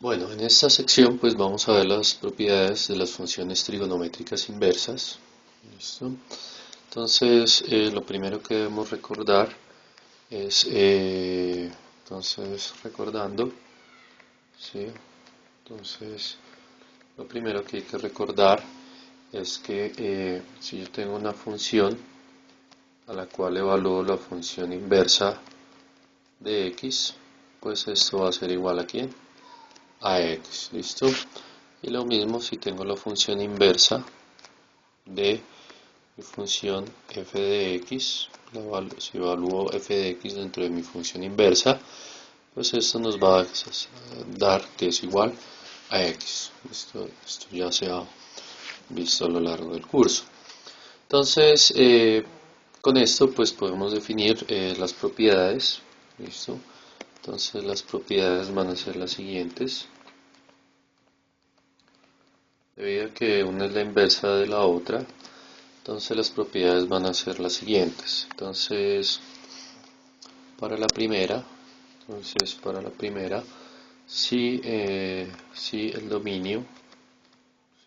Bueno, en esta sección pues vamos a ver las propiedades de las funciones trigonométricas inversas. ¿Listo? Entonces, lo primero que debemos recordar es, recordando, ¿sí? Entonces, lo primero que hay que recordar es que si yo tengo una función a la cual evalúo la función inversa de x, pues esto va a ser igual a ¿quién? A x, ¿listo? Y lo mismo si tengo la función inversa de mi función f de x, si evalúo f de x dentro de mi función inversa, pues esto nos va a dar que es igual a x. Esto ya se ha visto a lo largo del curso. Entonces, con esto pues podemos definir las propiedades, ¿listo? Entonces las propiedades van a ser las siguientes. Debido a que una es la inversa de la otra, entonces las propiedades van a ser las siguientes. Entonces, para la primera, si el dominio,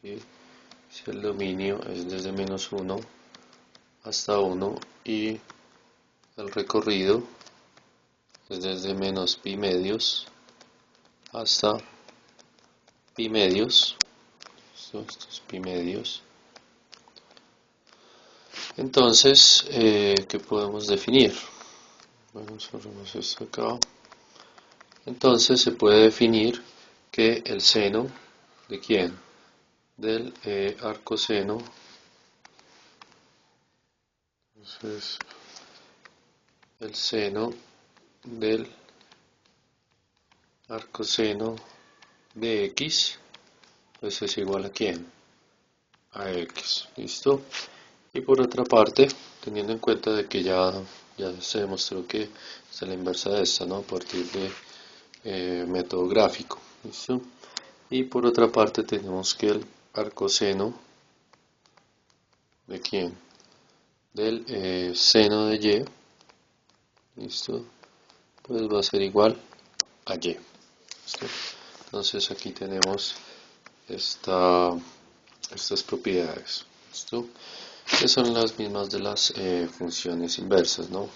¿sí? Si el dominio es desde -1 hasta 1 y el recorrido es desde menos pi medios hasta pi medios, esto es pi medios. Entonces, ¿qué podemos definir? Bueno, cerramos esto acá. Entonces se puede definir que el seno de quién? Del arcoseno. Entonces, el seno del arcoseno de x, pues es igual a quién? A x, ¿listo? Y por otra parte, teniendo en cuenta de que ya se demostró que es la inversa de esta, ¿no? A partir de método gráfico, ¿listo? Y por otra parte tenemos que el arcoseno de quién? Del seno de y, ¿listo? Pues va a ser igual a y, ¿listo? Entonces aquí tenemos estas propiedades, ¿listo? Que son las mismas de las funciones inversas, ¿no?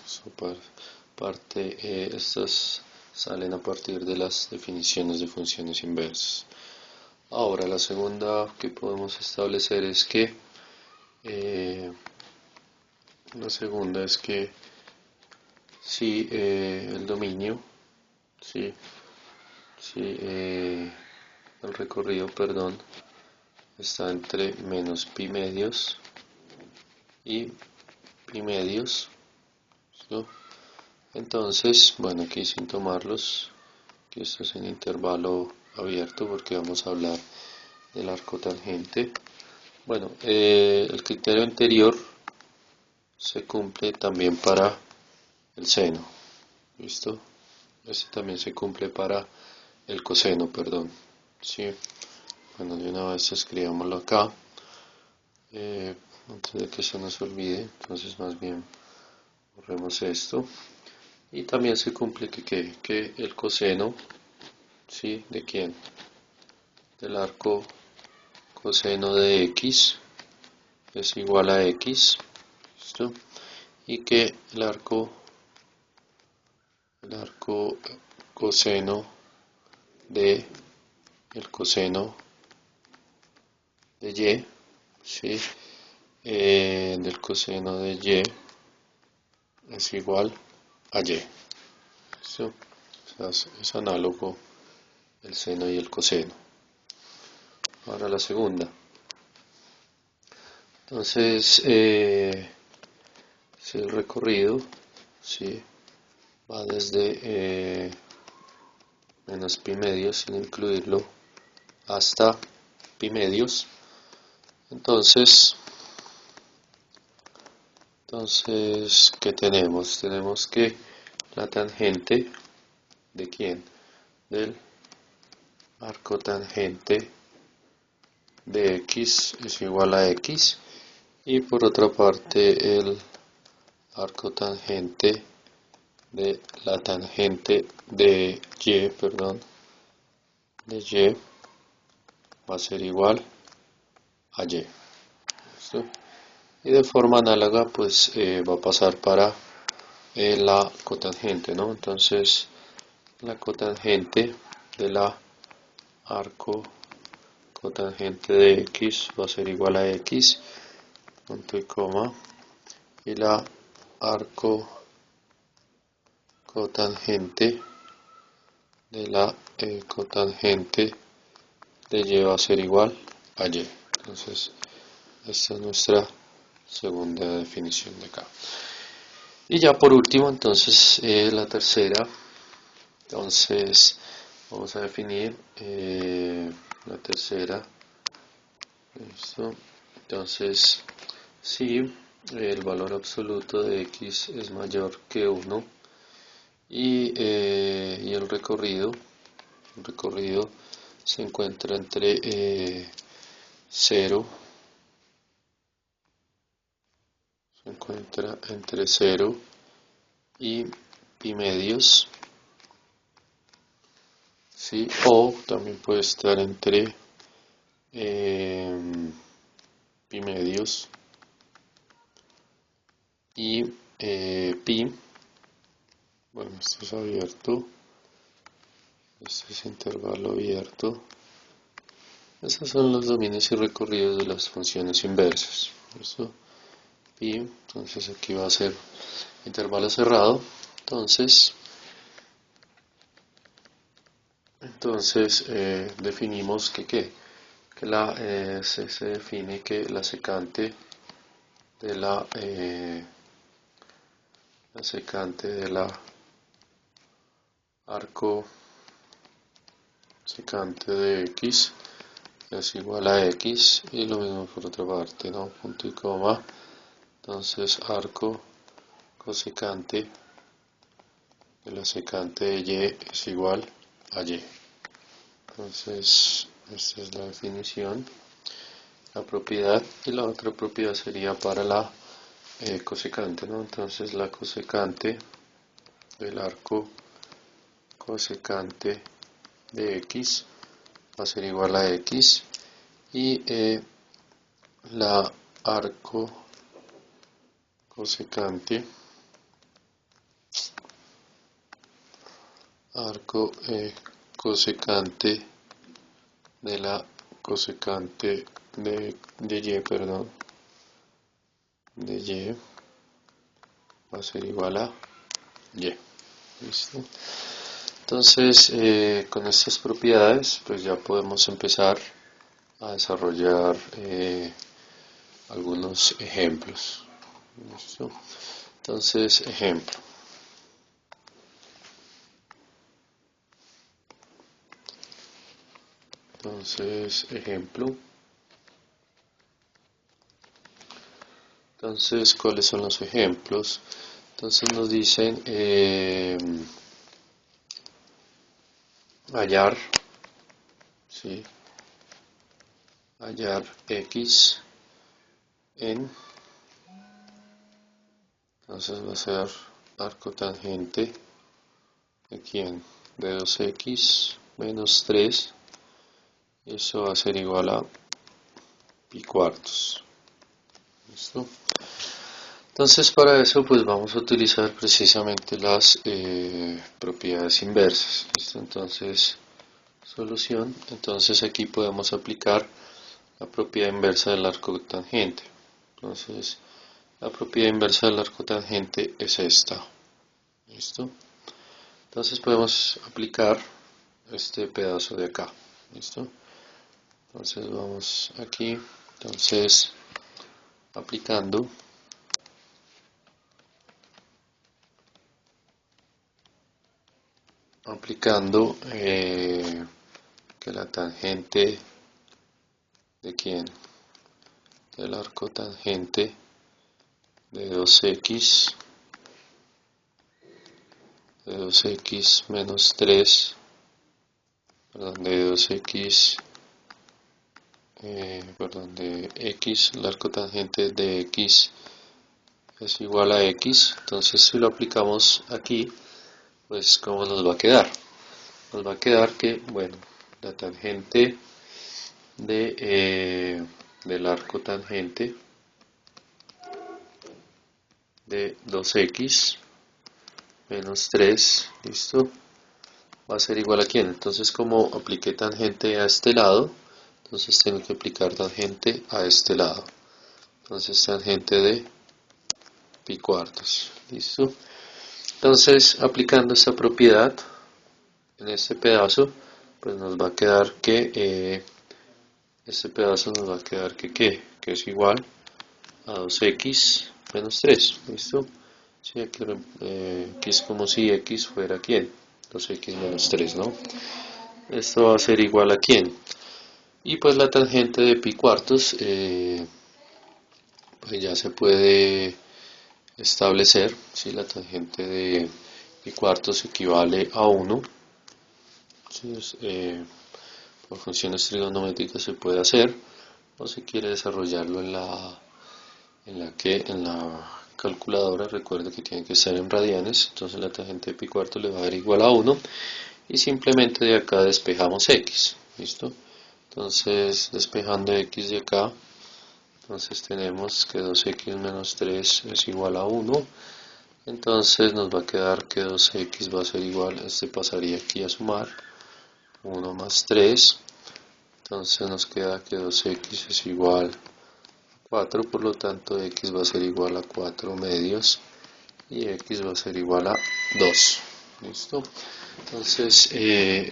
Estas salen a partir de las definiciones de funciones inversas. Ahora, la segunda que podemos establecer es que la segunda es que si el dominio, si, si el recorrido, perdón, está entre menos pi medios y pi medios, ¿no? Entonces, bueno, aquí sin tomarlos, que esto es en intervalo abierto porque vamos a hablar del arco tangente. Bueno, el criterio anterior se cumple también para el seno, ¿listo? Este también se cumple para el coseno, perdón, ¿sí? Bueno, de una vez escribámoslo acá, antes de que se nos olvide, entonces más bien borremos esto. Y también se cumple que el coseno, ¿sí? ¿De quién? Del arco coseno de x es igual a x, ¿listo? Y que el arco coseno de el coseno de y, ¿sí? Del coseno de y es igual a y, ¿listo? O sea, es análogo el seno y el coseno. Ahora la segunda. Entonces, si el recorrido, ¿sí? Va desde menos pi medios, sin incluirlo, hasta pi medios. Entonces, ¿qué tenemos? Tenemos que la tangente de quién? Del arco tangente de x es igual a x y por otra parte el arco tangente de la tangente de y, perdón, de y va a ser igual a y. ¿Listo? Y de forma análoga pues va a pasar para la cotangente, ¿no? Entonces la cotangente de la arco cotangente de x va a ser igual a x, punto y coma, y la arco cotangente de la cotangente de y va a ser igual a y. Entonces esta es nuestra segunda definición de acá. Y ya por último, entonces la tercera. Entonces vamos a definir la tercera. ¿Listo? Entonces si el valor absoluto de x es mayor que 1 y el recorrido se encuentra entre 0 y pi medios, ¿sí? O también puede estar entre pi medios y pi. Bueno, esto es abierto, este es intervalo abierto. Esos son los dominios y recorridos de las funciones inversas. ¿Listo? Pi, entonces aquí va a ser intervalo cerrado. Entonces definimos que se define que la secante de la arco secante de x es igual a x, y lo mismo por otra parte, ¿no? Punto y coma. Entonces arco cosecante de la secante de y es igual a y. Entonces esta es la definición, la propiedad, y la otra propiedad sería para la cosecante, ¿no? Entonces la cosecante del arco cosecante de x va a ser igual a x, y la arco cosecante cosecante de la cosecante de y, perdón, de y va a ser igual a y. ¿Listo? Entonces con estas propiedades pues ya podemos empezar a desarrollar algunos ejemplos. ¿Listo? Entonces ejemplo. Entonces, ¿cuáles son los ejemplos? Entonces nos dicen hallar, ¿sí? Hallar x en, entonces va a ser arco tangente de quién, de 2x menos 3, y eso va a ser igual a pi cuartos. ¿Listo? Entonces para eso pues vamos a utilizar precisamente las propiedades inversas. ¿Listo? Entonces solución, entonces aquí podemos aplicar la propiedad inversa del arco tangente. Entonces la propiedad inversa del arco tangente es esta. ¿Listo? Entonces podemos aplicar este pedazo de acá. ¿Listo? Entonces vamos aquí, entonces aplicando que la tangente de quién, del arco tangente de 2x menos 3, perdón, de 2x de x, el arco tangente de x es igual a x. Entonces si lo aplicamos aquí, pues ¿cómo nos va a quedar? Nos va a quedar que, bueno, la tangente del arco tangente de 2x menos 3, ¿listo? Va a ser igual a quién. Entonces, como apliqué tangente a este lado, entonces tengo que aplicar tangente a este lado. Entonces, tangente de pi cuartos, ¿listo? Entonces, aplicando esta propiedad en este pedazo, pues nos va a quedar que este pedazo nos va a quedar que es igual a 2x menos 3, ¿listo? Sí, aquí es como si x fuera quién, 2x menos 3, ¿no? Esto va a ser igual a quién. Y pues la tangente de pi cuartos, pues ya se puede establecer, si la tangente de pi cuartos equivale a 1, ¿sí? Por funciones trigonométricas se puede hacer, o si quiere desarrollarlo en la calculadora, recuerde que tiene que estar en radianes, entonces la tangente de pi cuartos le va a dar igual a 1, y simplemente de acá despejamos x, ¿listo? Entonces, despejando x de acá, entonces tenemos que 2x menos 3 es igual a 1, entonces nos va a quedar que 2x va a ser igual, este pasaría aquí a sumar, 1 más 3, entonces nos queda que 2x es igual a 4, por lo tanto x va a ser igual a 4 medios y x va a ser igual a 2, ¿listo? Entonces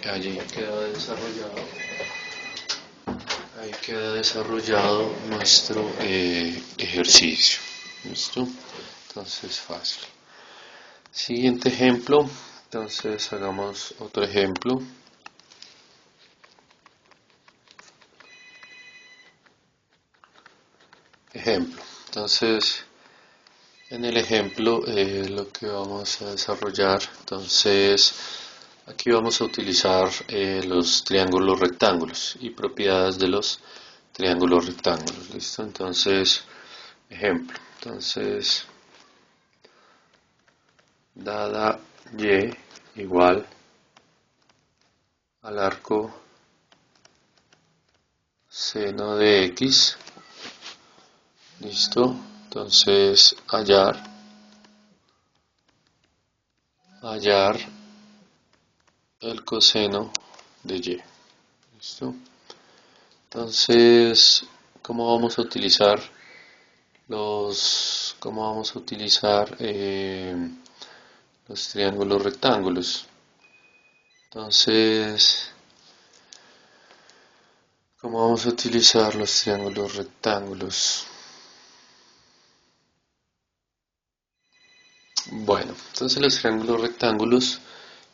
allí queda desarrollado nuestro ejercicio, ¿listo? Entonces fácil. Siguiente ejemplo, entonces hagamos otro ejemplo. Entonces en el ejemplo lo que vamos a desarrollar, entonces aquí vamos a utilizar los triángulos rectángulos y propiedades de los triángulos rectángulos, ¿listo? Entonces, ejemplo, entonces, dada y igual al arco seno de x, ¿listo? Entonces, hallar el coseno de y, ¿listo? Entonces, ¿cómo vamos a utilizar los triángulos rectángulos? Entonces, ¿cómo vamos a utilizar los triángulos rectángulos? Bueno, entonces los triángulos rectángulos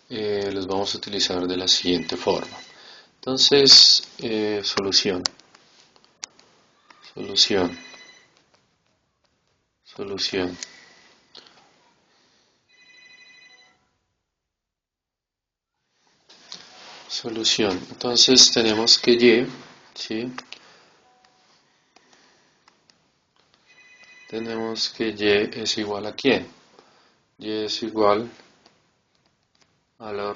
los vamos a utilizar de la siguiente forma. Entonces, solución. Entonces tenemos que y, ¿sí? Tenemos que y es igual a ¿quién? Y es igual al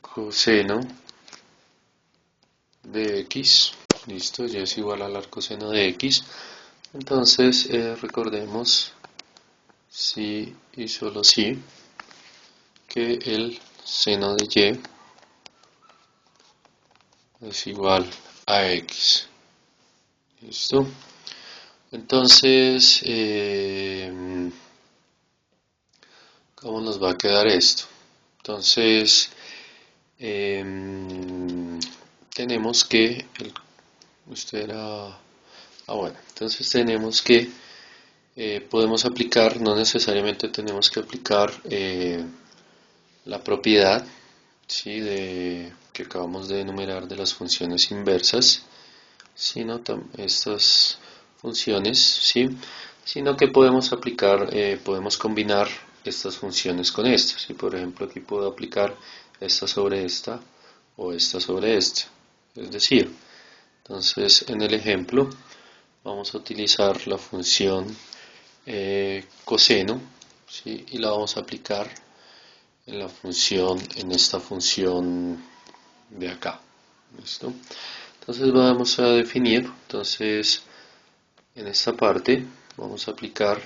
arcoseno de x, listo, y es igual al arcoseno de x. Entonces recordemos, si y solo si, que el seno de y es igual a x, listo. Entonces, ¿cómo nos va a quedar esto? Entonces, tenemos que, entonces tenemos que, podemos aplicar, no necesariamente tenemos que aplicar la propiedad, ¿sí? Que acabamos de enumerar de las funciones inversas, sino estas funciones, ¿sí? Sino que podemos aplicar, podemos combinar estas funciones con estas, ¿sí? Por ejemplo, aquí puedo aplicar esta sobre esta o esta sobre esta, es decir, entonces en el ejemplo vamos a utilizar la función coseno, ¿sí? Y la vamos a aplicar en esta función de acá, ¿Listo? Entonces vamos a definir, entonces en esta parte vamos a aplicar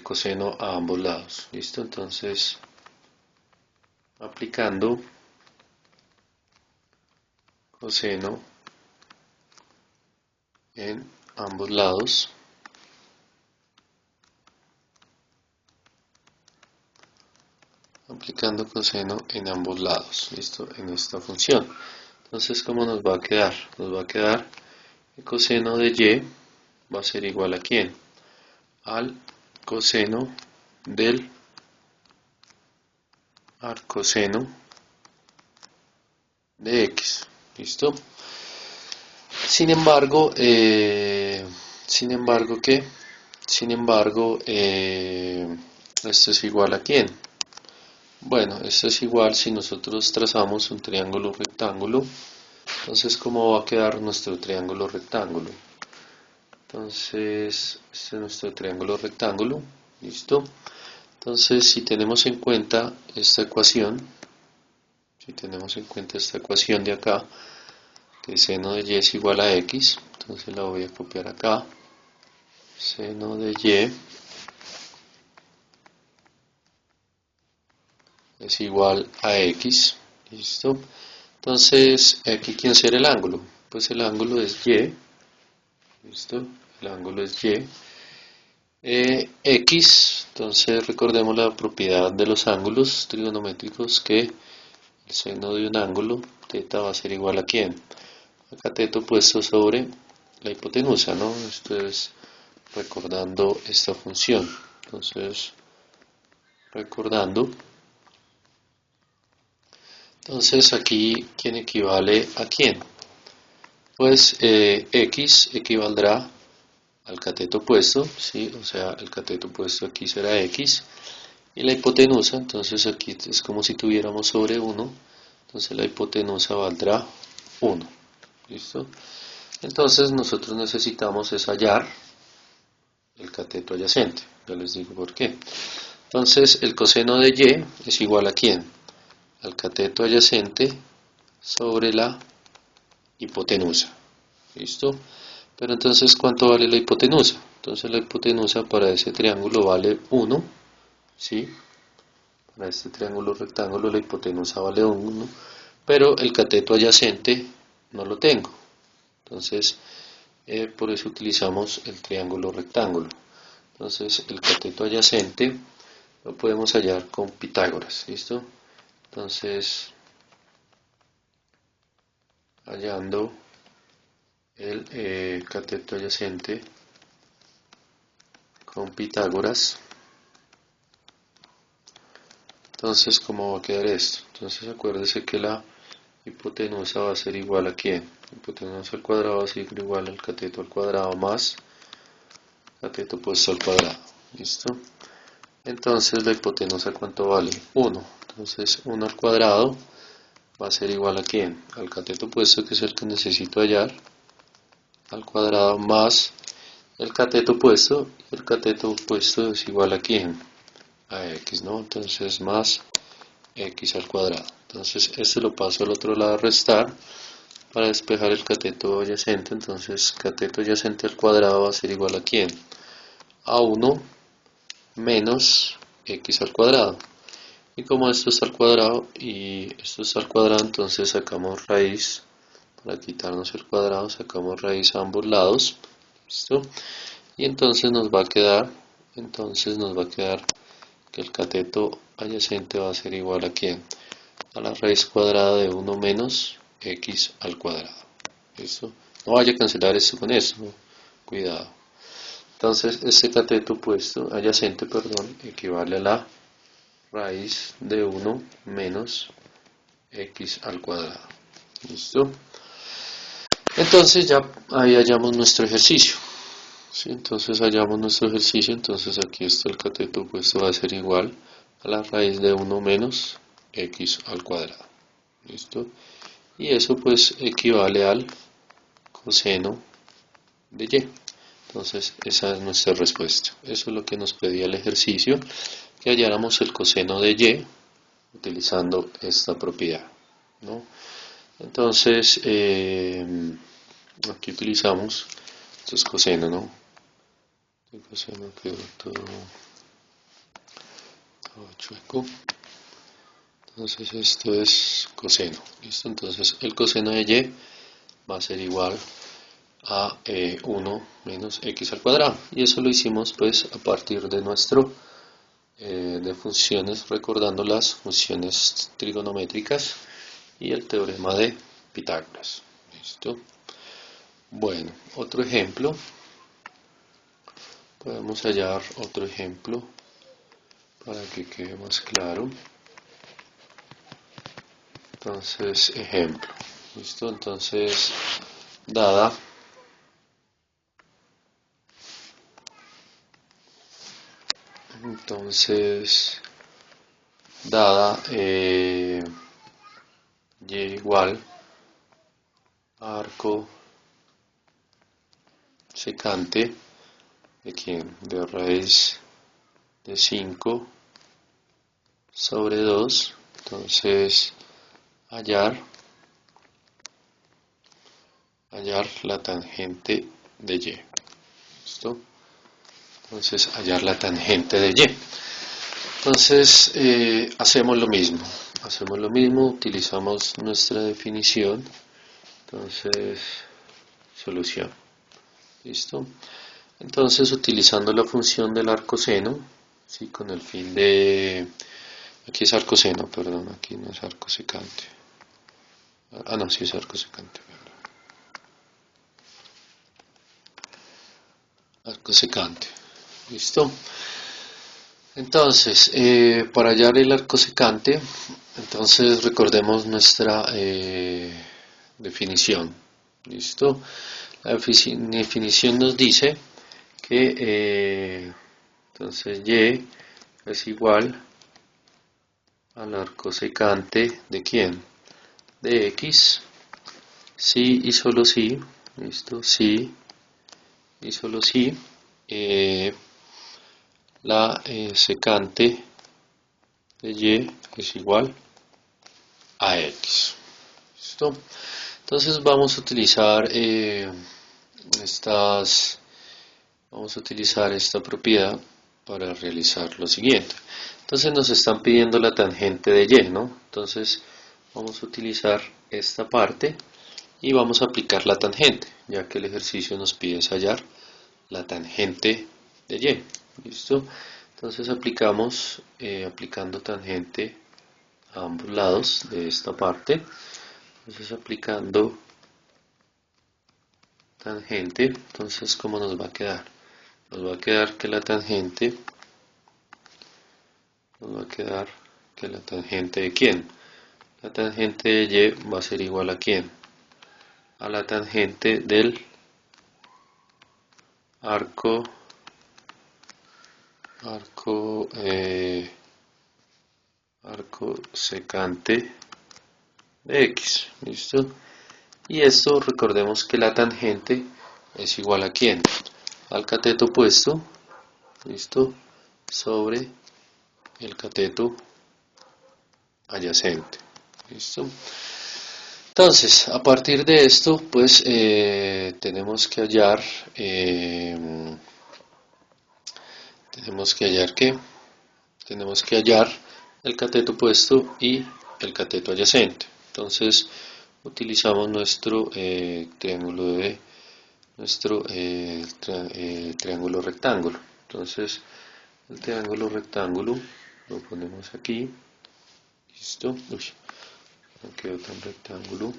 coseno a ambos lados. ¿Listo? Entonces aplicando coseno en ambos lados, aplicando coseno en ambos lados, listo, en esta función. Entonces, ¿cómo nos va a quedar? Nos va a quedar el coseno de y va a ser igual a ¿quién? Al coseno del arcoseno de x, listo. Sin embargo, ¿qué? Sin embargo, esto es igual a ¿quién? Bueno, esto es igual si nosotros trazamos un triángulo rectángulo. Entonces, ¿cómo va a quedar nuestro triángulo rectángulo? Entonces, este es nuestro triángulo rectángulo. ¿Listo? Entonces, si tenemos en cuenta esta ecuación, de acá, que seno de y es igual a x, entonces la voy a copiar acá. Seno de y es igual a x, ¿listo? Entonces, aquí, ¿quién será el ángulo? Pues el ángulo es y, ¿listo? El ángulo es y. X, entonces recordemos la propiedad de los ángulos trigonométricos, que el seno de un ángulo, θ, va a ser igual a ¿quién? A cateto puesto sobre la hipotenusa, ¿no? Esto es recordando esta función. Entonces, recordando. Entonces, aquí, ¿quién equivale a quién? Pues x equivaldrá al cateto opuesto, ¿sí? O sea, el cateto opuesto aquí será x, y la hipotenusa, entonces aquí es como si tuviéramos sobre 1, entonces la hipotenusa valdrá 1, ¿listo? Entonces nosotros necesitamos es hallar el cateto adyacente, ya les digo por qué. Entonces el coseno de y es igual a ¿quién? Al cateto adyacente sobre la hipotenusa, ¿listo? Pero entonces, ¿cuánto vale la hipotenusa? Entonces la hipotenusa para ese triángulo vale 1, ¿sí? Para este triángulo rectángulo la hipotenusa vale 1, pero el cateto adyacente no lo tengo. Entonces, por eso utilizamos el triángulo rectángulo. Entonces, el cateto adyacente lo podemos hallar con Pitágoras, ¿listo? Entonces, hallando el cateto adyacente con Pitágoras, entonces, ¿cómo va a quedar esto? Entonces, acuérdese que la hipotenusa va a ser igual a ¿quién? Hipotenusa al cuadrado va a ser igual al cateto al cuadrado más cateto opuesto al cuadrado. ¿Listo? Entonces, la hipotenusa, ¿cuánto vale? 1. Entonces, 1 al cuadrado va a ser igual a ¿quién? Al cateto opuesto, que es el que necesito hallar, al cuadrado más el cateto opuesto. Y el cateto opuesto es igual a ¿quién? A x, ¿no? Entonces, más x al cuadrado. Entonces, este lo paso al otro lado a restar para despejar el cateto adyacente. Entonces, cateto adyacente al cuadrado va a ser igual a ¿quién? A 1 menos x al cuadrado. Y como esto está al cuadrado y esto está al cuadrado, entonces sacamos raíz. Para quitarnos el cuadrado, sacamos raíz a ambos lados. ¿Listo? Y entonces nos va a quedar que el cateto adyacente va a ser igual a ¿quién? A la raíz cuadrada de 1 menos x al cuadrado. ¿Listo? No vaya a cancelar esto con eso, ¿no? Cuidado. Entonces, este cateto opuesto, adyacente, perdón, equivale a la raíz de 1 menos x al cuadrado. ¿Listo? Entonces, ya ahí hallamos nuestro ejercicio. ¿Sí? Entonces, hallamos nuestro ejercicio. Entonces, aquí está el cateto opuesto, va a ser igual a la raíz de 1 menos x al cuadrado. ¿Listo? Y eso pues equivale al coseno de y. Entonces esa es nuestra respuesta. Eso es lo que nos pedía el ejercicio, que halláramos el coseno de y utilizando esta propiedad, ¿no? Entonces, aquí utilizamos, esto es coseno, ¿no? El coseno quedó todo chueco. Entonces esto es coseno, ¿listo? Entonces el coseno de y va a ser igual a 1 menos x al cuadrado. Y eso lo hicimos pues a partir de nuestro de funciones, recordando las funciones trigonométricas y el teorema de Pitágoras. ¿Listo? Bueno, otro ejemplo. Podemos hallar otro ejemplo para que quede más claro. Entonces, ejemplo. ¿Listo? Entonces, dada y igual a arco secante de quién, de raíz de 5 sobre 2, entonces hallar la tangente de y. ¿Listo? Entonces hallar la tangente de y. Entonces hacemos lo mismo, utilizamos nuestra definición. Entonces, solución. ¿Listo? Entonces, utilizando la función del arcoseno, ¿sí? Con el fin de... Aquí es arcoseno, perdón, aquí no es arco secante. Ah, no, sí es arco secante. Arco secante. ¿Listo? Entonces, para hallar el arco secante, entonces recordemos nuestra definición. ¿Listo? La definición nos dice que entonces y es igual al arco secante de quién, de x, si y solo si, listo, si y solo si la secante de y es igual a x. ¿Listo? Entonces vamos a utilizar esta propiedad para realizar lo siguiente. Entonces nos están pidiendo la tangente de y, ¿no? Entonces vamos a utilizar esta parte y vamos a aplicar la tangente, ya que el ejercicio nos pide hallar la tangente de y. ¿Listo? Entonces aplicamos, aplicando tangente a ambos lados de esta parte. Entonces aplicando tangente, entonces ¿cómo nos va a quedar? Nos va a quedar que la tangente, de quién? La tangente de y va a ser igual a quién? A la tangente del arco secante de x. ¿Listo? Y esto recordemos que la tangente es igual a quién? Al cateto opuesto, ¿listo? Sobre el cateto adyacente. ¿Listo? Entonces, a partir de esto, pues tenemos que hallar ¿qué? Tenemos que hallar el cateto opuesto y el cateto adyacente. Entonces, utilizamos nuestro triángulo rectángulo. Entonces, el triángulo rectángulo lo ponemos aquí. Listo. Uy, no quedó tan rectángulo.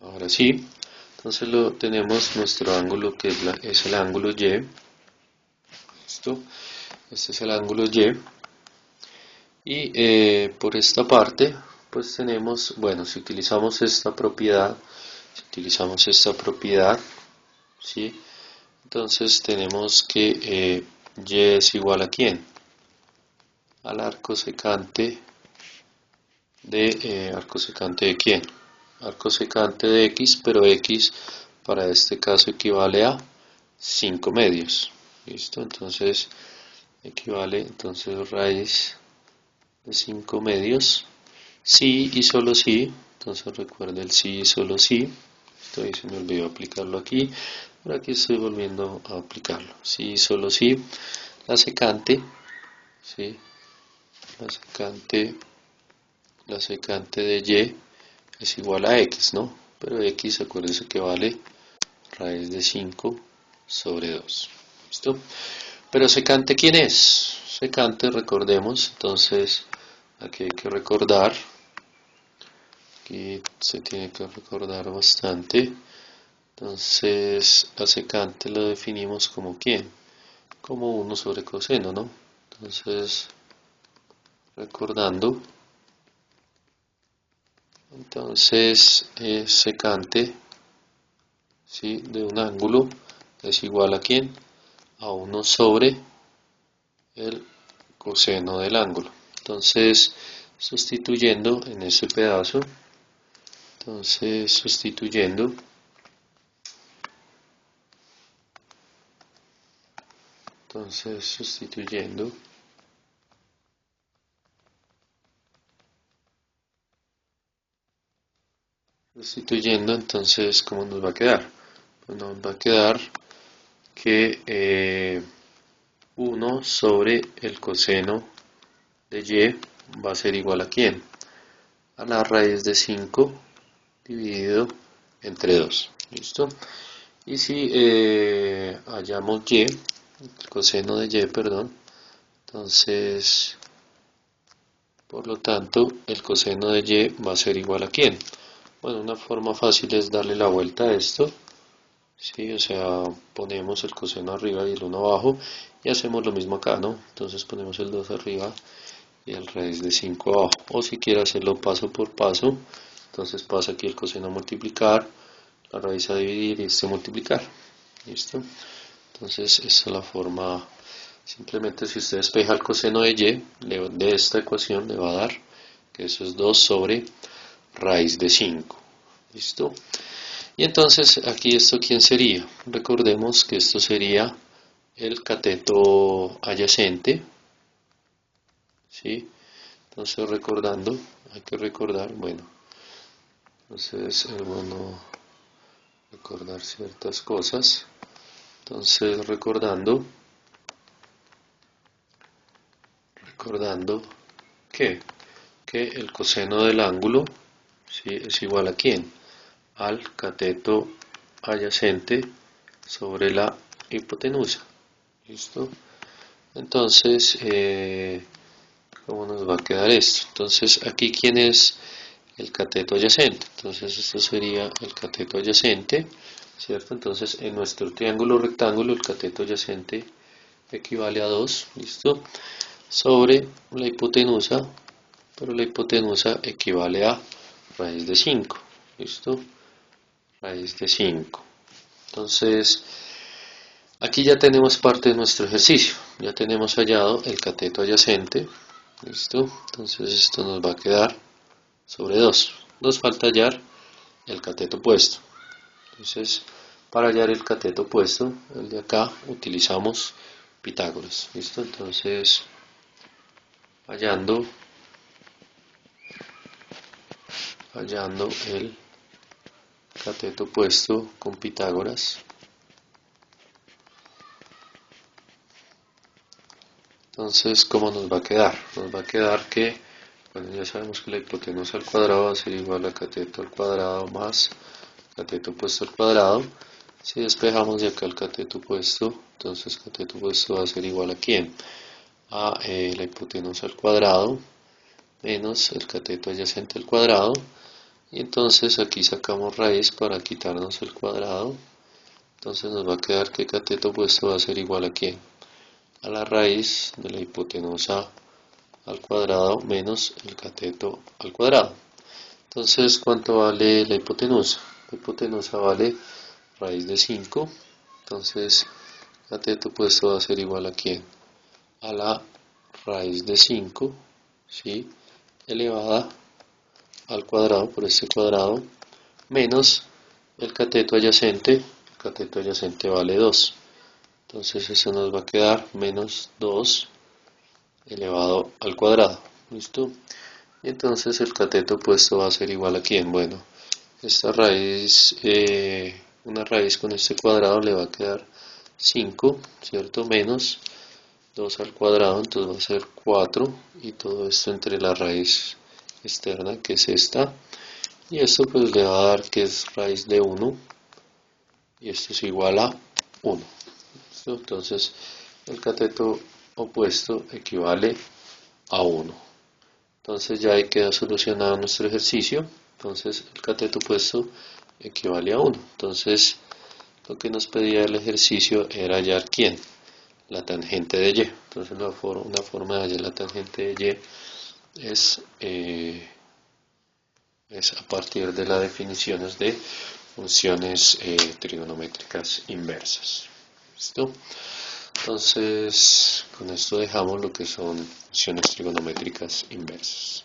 Ahora sí. Entonces tenemos nuestro ángulo que es el ángulo Y. ¿Listo? Este es el ángulo Y. Y por esta parte, pues tenemos, bueno, si utilizamos esta propiedad, ¿sí? Entonces tenemos que y es igual a ¿quién? Al arco secante de quién? Arco secante de x, pero x para este caso equivale a 5 medios. ¿Listo? Entonces equivale, entonces raíz de 5 medios. Si y solo si entonces recuerde el sí y solo sí. Estoy se me olvidó aplicarlo aquí, pero aquí estoy volviendo a aplicarlo. Sí y solo sí. La secante, ¿sí? La secante de y es igual a x, ¿no? Pero x, acuérdense que vale raíz de 5 sobre 2. ¿Listo? Pero secante, ¿quién es? Secante, recordemos, entonces aquí hay que recordar, aquí se tiene que recordar bastante. Entonces, la secante lo definimos como ¿quién? Como 1 sobre coseno, ¿no? Entonces, recordando, entonces secante, ¿sí? De un ángulo es igual a ¿quién? A 1 sobre el coseno del ángulo. Entonces, sustituyendo en este pedazo, entonces sustituyendo, entonces, ¿cómo nos va a quedar? Pues nos va a quedar que 1 sobre el coseno de y va a ser igual a ¿quién? A la raíz de 5 dividido entre 2. ¿Listo? Y si hallamos y, el coseno de y, perdón, entonces, por lo tanto, el coseno de y va a ser igual a ¿quién? Bueno, una forma fácil es darle la vuelta a esto, ¿sí? O sea, ponemos el coseno arriba y el 1 abajo y hacemos lo mismo acá, ¿no? Entonces ponemos el 2 arriba y el raíz de 5 abajo. O si quiere hacerlo paso por paso, entonces pasa aquí el coseno a multiplicar, la raíz a dividir y este multiplicar. ¿Listo? Entonces esta es la forma. Simplemente si usted despeja el coseno de y de esta ecuación le va a dar que eso es 2 sobre raíz de 5. ¿Listo? Y entonces aquí esto ¿quién sería? Recordemos que esto sería el cateto adyacente, ¿sí? Entonces recordando, hay que recordar, bueno, entonces es bueno recordar ciertas cosas. Entonces recordando que, que el coseno del ángulo, ¿sí? Es igual a ¿quién? Al cateto adyacente sobre la hipotenusa. ¿Listo? Entonces, ¿cómo nos va a quedar esto? Entonces, aquí ¿quién es el cateto adyacente? Entonces, esto sería el cateto adyacente, ¿cierto? Entonces, en nuestro triángulo rectángulo, el cateto adyacente equivale a 2, ¿listo? Sobre la hipotenusa, pero la hipotenusa equivale a raíz de 5, ¿listo? Raíz de 5. Entonces, aquí ya tenemos parte de nuestro ejercicio, ya tenemos hallado el cateto adyacente, ¿listo? Entonces esto nos va a quedar sobre 2. Nos falta hallar el cateto opuesto. Entonces, para hallar el cateto opuesto, el de acá, utilizamos Pitágoras, ¿listo? Entonces, hallando el cateto opuesto con Pitágoras. Entonces, ¿cómo nos va a quedar? Nos va a quedar que, bueno, ya sabemos que la hipotenusa al cuadrado va a ser igual a cateto al cuadrado más cateto opuesto al cuadrado. Si despejamos de acá el cateto opuesto, entonces cateto opuesto va a ser igual a ¿quién? A la hipotenusa al cuadrado menos el cateto adyacente al cuadrado. Y entonces aquí sacamos raíz para quitarnos el cuadrado. Entonces nos va a quedar que cateto opuesto va a ser igual a ¿quién? A la raíz de la hipotenusa al cuadrado menos el cateto al cuadrado. Entonces, ¿cuánto vale la hipotenusa? La hipotenusa vale raíz de 5. Entonces, cateto opuesto va a ser igual a ¿quién? A la raíz de 5, ¿sí? Elevada al cuadrado por este cuadrado menos el cateto adyacente. El cateto adyacente vale 2. Entonces eso nos va a quedar menos 2 elevado al cuadrado. ¿Listo? Y entonces el cateto opuesto va a ser igual a quién. Bueno, esta raíz, una raíz con este cuadrado le va a quedar 5, ¿cierto? Menos 2 al cuadrado, entonces va a ser 4, y todo esto entre la raíz externa, que es esta, y esto pues le va a dar que es raíz de 1, y esto es igual a 1. ¿Listo? Entonces el cateto opuesto equivale a 1. Entonces ya ahí queda solucionado nuestro ejercicio. Entonces el cateto opuesto equivale a 1. Entonces lo que nos pedía el ejercicio era hallar quién, la tangente de y. Entonces una forma de hallar la tangente de y es a partir de las definiciones de funciones trigonométricas inversas. ¿Listo? Entonces con esto dejamos lo que son funciones trigonométricas inversas.